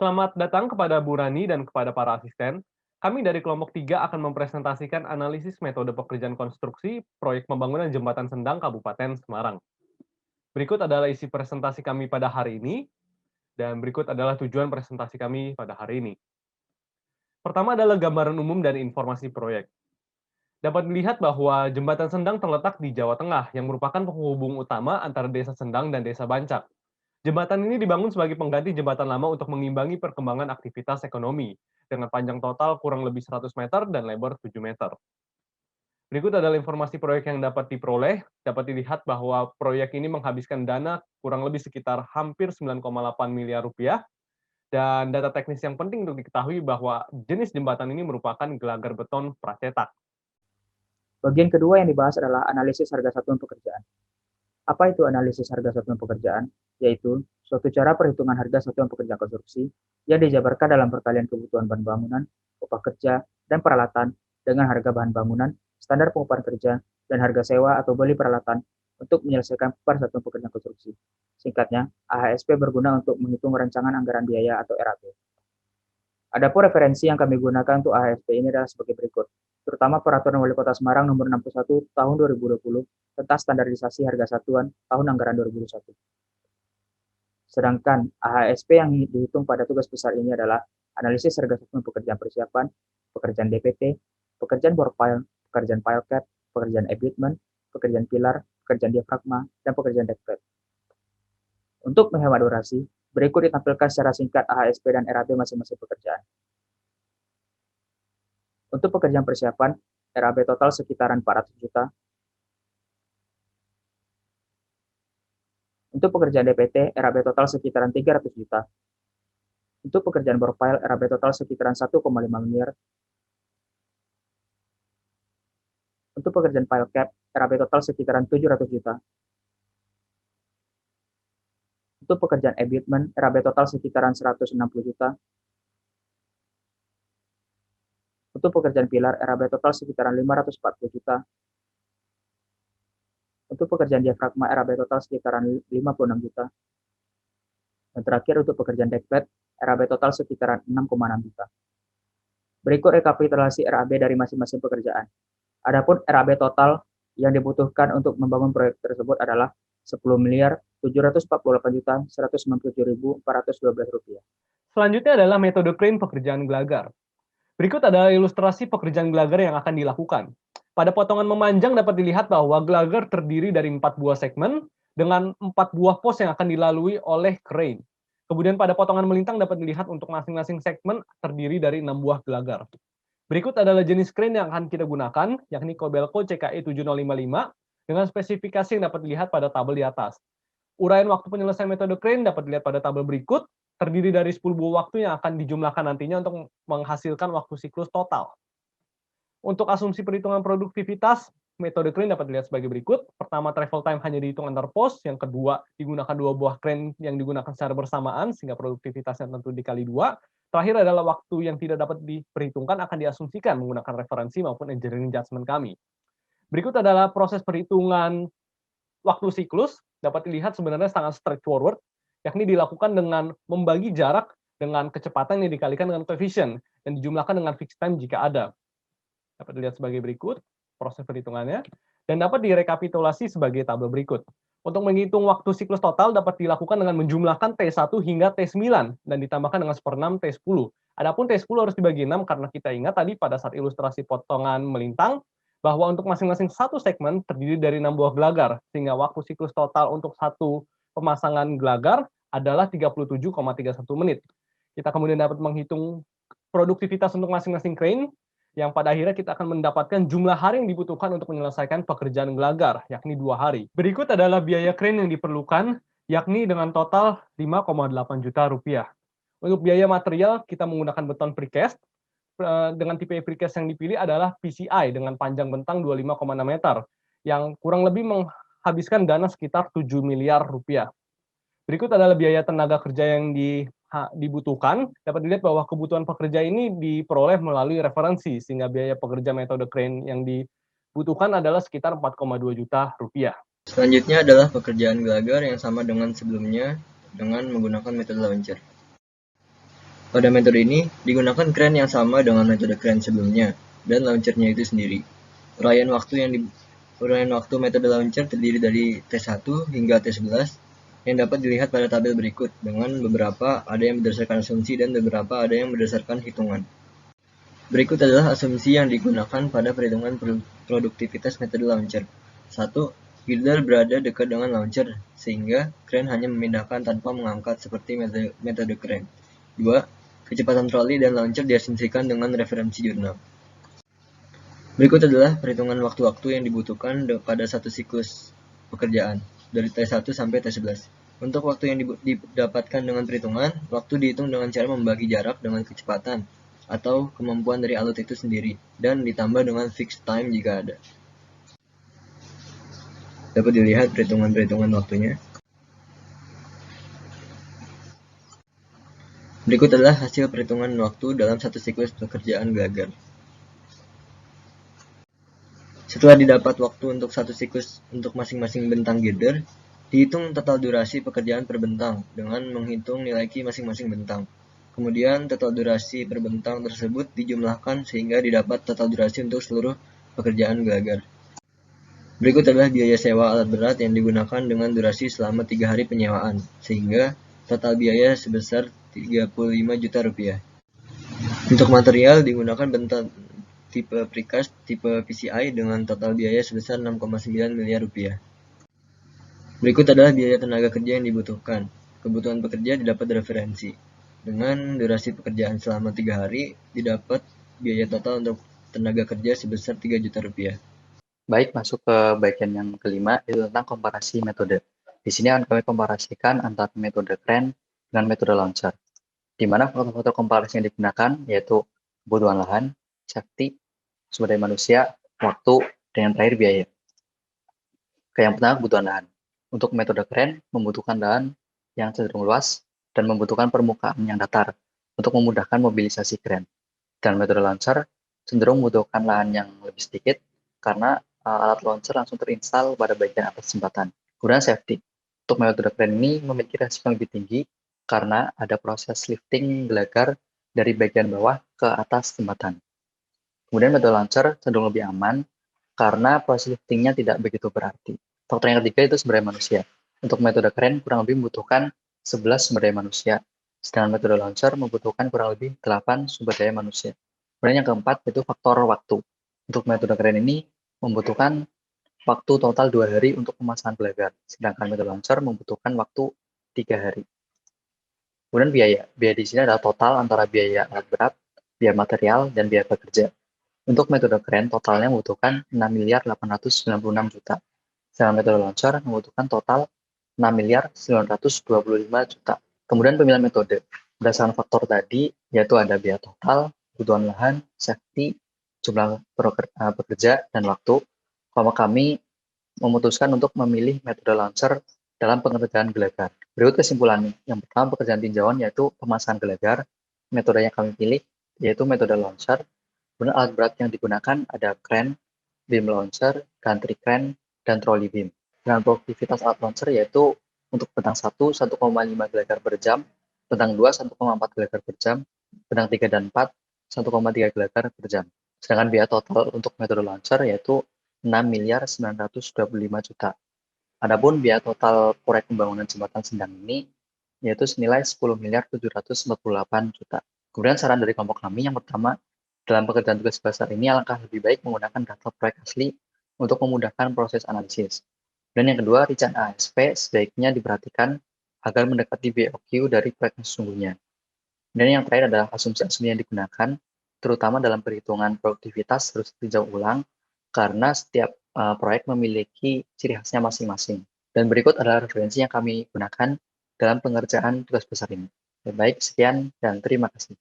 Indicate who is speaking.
Speaker 1: Selamat datang kepada Bu Rani dan kepada para asisten. Kami dari kelompok 3 akan mempresentasikan analisis metode pekerjaan konstruksi proyek pembangunan Jembatan Sendang Kabupaten Semarang. Berikut adalah isi presentasi kami pada hari ini, dan berikut adalah tujuan presentasi kami pada hari ini. Pertama adalah gambaran umum dan informasi proyek. Dapat dilihat bahwa Jembatan Sendang terletak di Jawa Tengah, yang merupakan penghubung utama antara Desa Sendang dan Desa Bancak. Jembatan ini dibangun sebagai pengganti jembatan lama untuk mengimbangi perkembangan aktivitas ekonomi, dengan panjang total kurang lebih 100 meter dan lebar 7 meter. Berikut adalah informasi proyek yang dapat diperoleh. Dapat dilihat bahwa proyek ini menghabiskan dana kurang lebih sekitar hampir 9,8 miliar rupiah, dan data teknis yang penting untuk diketahui bahwa jenis jembatan ini merupakan gelagar beton pracetak.
Speaker 2: Bagian kedua yang dibahas adalah analisis harga satuan pekerjaan. Apa itu analisis harga satuan pekerjaan? Yaitu suatu cara perhitungan harga satuan pekerjaan konstruksi yang dijabarkan dalam perkalian kebutuhan bahan bangunan, upah kerja, dan peralatan dengan harga bahan bangunan, standar pengupahan kerja, dan harga sewa atau beli peralatan untuk menyelesaikan per satuan pekerjaan konstruksi. Singkatnya, AHSP berguna untuk menghitung rancangan anggaran biaya atau RAB. Adapun referensi yang kami gunakan untuk AHSP ini adalah sebagai berikut, terutama Peraturan Wali Kota Semarang Nomor 61 Tahun 2020 tentang standarisasi harga satuan tahun anggaran 2021. Sedangkan AHSP yang dihitung pada tugas besar ini adalah analisis harga satuan pekerjaan persiapan, pekerjaan DPT, pekerjaan bore pile, pekerjaan pile cap, pekerjaan abutment, pekerjaan pilar, pekerjaan diafragma, dan pekerjaan deckplate. Untuk menghemat durasi, berikut ditampilkan secara singkat AHSP dan RAB masing-masing pekerjaan. Untuk pekerjaan persiapan, RAB total sekitaran 400 juta. Untuk pekerjaan DPT, RAB total sekitaran 300 juta. Untuk pekerjaan bore pile, RAB total sekitaran 1,5 miliar. Untuk pekerjaan pile cap, RAB total sekitaran 700 juta. Untuk pekerjaan abutment, RAB total sekitaran 160 juta. Untuk pekerjaan pilar, RAB total sekitaran 540 juta. Untuk pekerjaan diafragma, RAB total sekitaran 56 juta. Dan terakhir untuk pekerjaan deckplate, RAB total sekitaran 6,6 juta. Berikut rekapitulasi RAB dari masing-masing pekerjaan. Adapun RAB total yang dibutuhkan untuk membangun proyek tersebut adalah 10 miliar 748 juta 197.412 rupiah.
Speaker 1: Selanjutnya adalah metode crane pekerjaan gelagar. Berikut adalah ilustrasi pekerjaan gelagar yang akan dilakukan. Pada potongan memanjang dapat dilihat bahwa gelagar terdiri dari 4 buah segmen dengan 4 buah pos yang akan dilalui oleh crane. Kemudian pada potongan melintang dapat dilihat untuk masing-masing segmen terdiri dari 6 buah gelagar. Berikut adalah jenis crane yang akan kita gunakan, yakni Kobelco CKE 7055 dengan spesifikasi yang dapat dilihat pada tabel di atas. Uraian waktu penyelesaian metode crane dapat dilihat pada tabel berikut, terdiri dari 10 buah waktu yang akan dijumlahkan nantinya untuk menghasilkan waktu siklus total. Untuk asumsi perhitungan produktivitas, metode crane dapat dilihat sebagai berikut. Pertama, travel time hanya dihitung antar pos. Yang kedua, digunakan 2 buah crane yang digunakan secara bersamaan, sehingga produktivitasnya tentu dikali 2. Terakhir adalah waktu yang tidak dapat diperhitungkan akan diasumsikan menggunakan referensi maupun engineering judgment kami. Berikut adalah proses perhitungan waktu siklus, dapat dilihat sebenarnya sangat straightforward, yakni dilakukan dengan membagi jarak dengan kecepatan yang dikalikan dengan koefisien dan dijumlahkan dengan fixed time jika ada. Dapat dilihat sebagai berikut proses perhitungannya, dan dapat direkapitulasi sebagai tabel berikut. Untuk menghitung waktu siklus total dapat dilakukan dengan menjumlahkan T1 hingga T9 dan ditambahkan dengan 1/6 T10. Adapun T10 harus dibagi 6 karena kita ingat tadi pada saat ilustrasi potongan melintang bahwa untuk masing-masing satu segmen terdiri dari 6 buah gelagar, sehingga waktu siklus total untuk satu pemasangan gelagar adalah 37,31 menit. Kita kemudian dapat menghitung produktivitas untuk masing-masing crane, yang pada akhirnya kita akan mendapatkan jumlah hari yang dibutuhkan untuk menyelesaikan pekerjaan gelagar, yakni 2 hari. Berikut adalah biaya crane yang diperlukan, yakni dengan total 5,8 juta rupiah. Untuk biaya material, kita menggunakan beton precast. Dengan tipe precast yang dipilih adalah PCI dengan panjang bentang 25,6 meter, yang kurang lebih menghabiskan dana sekitar 7 miliar rupiah. Berikut adalah biaya tenaga kerja yang dibutuhkan. Dapat dilihat bahwa kebutuhan pekerja ini diperoleh melalui referensi, sehingga biaya pekerja metode crane yang dibutuhkan adalah sekitar 4,2 juta rupiah.
Speaker 3: Selanjutnya adalah pekerjaan gelagar yang sama dengan sebelumnya dengan menggunakan metode launcher. Pada metode ini, digunakan crane yang sama dengan metode crane sebelumnya, dan launchernya itu sendiri. Uraian waktu metode launcher terdiri dari T1 hingga T11 yang dapat dilihat pada tabel berikut, dengan beberapa ada yang berdasarkan asumsi dan beberapa ada yang berdasarkan hitungan. Berikut adalah asumsi yang digunakan pada perhitungan produktivitas metode launcher. 1. Girder berada dekat dengan launcher, sehingga crane hanya memindahkan tanpa mengangkat seperti metode crane. 2. Kecepatan troli dan launcher diasumsikan dengan referensi jurnal. Berikut adalah perhitungan waktu-waktu yang dibutuhkan pada satu siklus pekerjaan, dari T1 sampai T11. Untuk waktu yang didapatkan dengan perhitungan, waktu dihitung dengan cara membagi jarak dengan kecepatan atau kemampuan dari alat itu sendiri, dan ditambah dengan fixed time jika ada. Dapat dilihat perhitungan-perhitungan waktunya. Berikut adalah hasil perhitungan waktu dalam satu siklus pekerjaan Glagar. Setelah didapat waktu untuk satu siklus untuk masing-masing bentang girder, dihitung total durasi pekerjaan per bentang dengan menghitung nilai Q masing-masing bentang. Kemudian total durasi per bentang tersebut dijumlahkan sehingga didapat total durasi untuk seluruh pekerjaan Glagar. Berikut adalah biaya sewa alat berat yang digunakan dengan durasi selama 3 hari penyewaan, sehingga total biaya sebesar 35 juta rupiah. Untuk material digunakan bentang tipe precast tipe PCI dengan total biaya sebesar 6,9 miliar rupiah. Berikut adalah biaya tenaga kerja yang dibutuhkan. Kebutuhan pekerja didapat referensi. Dengan durasi pekerjaan selama 3 hari, didapat biaya total untuk tenaga kerja sebesar 3 juta rupiah.
Speaker 4: Baik, masuk ke bagian yang kelima, itu tentang komparasi metode. Di sini akan kami komparasikan antara metode crane dengan metode launcher, di mana faktor-faktor komparasi yang digunakan yaitu kebutuhan lahan, safety, sumber daya manusia, waktu, dan yang terakhir biaya. Yang pertama, kebutuhan lahan. Untuk metode crane membutuhkan lahan yang cenderung luas dan membutuhkan permukaan yang datar untuk memudahkan mobilisasi crane. Dan metode launcher cenderung membutuhkan lahan yang lebih sedikit karena alat launcher langsung terinstal pada bagian atas jembatan. Kemudian safety. Untuk metode crane ini memiliki resiko yang lebih tinggi karena ada proses lifting gelagar dari bagian bawah ke atas jembatan. Kemudian metode launcher cenderung lebih aman karena proses liftingnya tidak begitu berarti. Faktor yang ketiga itu sumber daya manusia. Untuk metode crane kurang lebih membutuhkan 11 sumber daya manusia, sedangkan metode launcher membutuhkan kurang lebih 8 sumber daya manusia. Kemudian yang keempat itu faktor waktu. Untuk metode crane ini membutuhkan waktu total 2 hari untuk pemasangan gelagar, sedangkan metode launcher membutuhkan waktu 3 hari. Kemudian biaya. Biaya di sini adalah total antara biaya alat berat, biaya material, dan biaya pekerja. Untuk metode crane totalnya membutuhkan 6.896 juta. Sedangkan metode launcher membutuhkan total 6.925 juta. Kemudian pemilihan metode. Berdasarkan faktor tadi, yaitu ada biaya total, kebutuhan lahan, safety, jumlah pekerja, dan waktu. Kalau kami memutuskan untuk memilih metode launcher dalam pengerjaan gelagar. Berikut kesimpulannya. Yang pertama, pekerjaan tinjauan yaitu pemasangan gelagar. Metode yang kami pilih yaitu metode launcher. Kemudian alat berat yang digunakan ada crane, beam launcher, gantry crane, dan trolley beam. Dengan produktivitas alat launcher yaitu untuk bentang 1, 1,5 gelagar per jam, bentang 2, 1,4 gelagar per jam, bentang 3 dan 4, 1,3 gelagar per jam. Sedangkan biaya total untuk metode launcher yaitu 6.925 juta. Adapun biaya total proyek pembangunan jembatan Sendang ini yaitu senilai 10.748 juta. Kemudian saran dari kelompok kami yang pertama, dalam pekerjaan tugas besar ini alangkah lebih baik menggunakan data proyek asli untuk memudahkan proses analisis. Dan yang kedua, rencana ASP sebaiknya diperhatikan agar mendekati BOQ dari proyek sesungguhnya. Dan yang terakhir adalah asumsi-asumsi yang digunakan, terutama dalam perhitungan produktivitas harus ditinjau ulang, karena setiap proyek memiliki ciri khasnya masing-masing. Dan berikut adalah referensi yang kami gunakan dalam pengerjaan tugas besar ini. Baik, sekian dan terima kasih.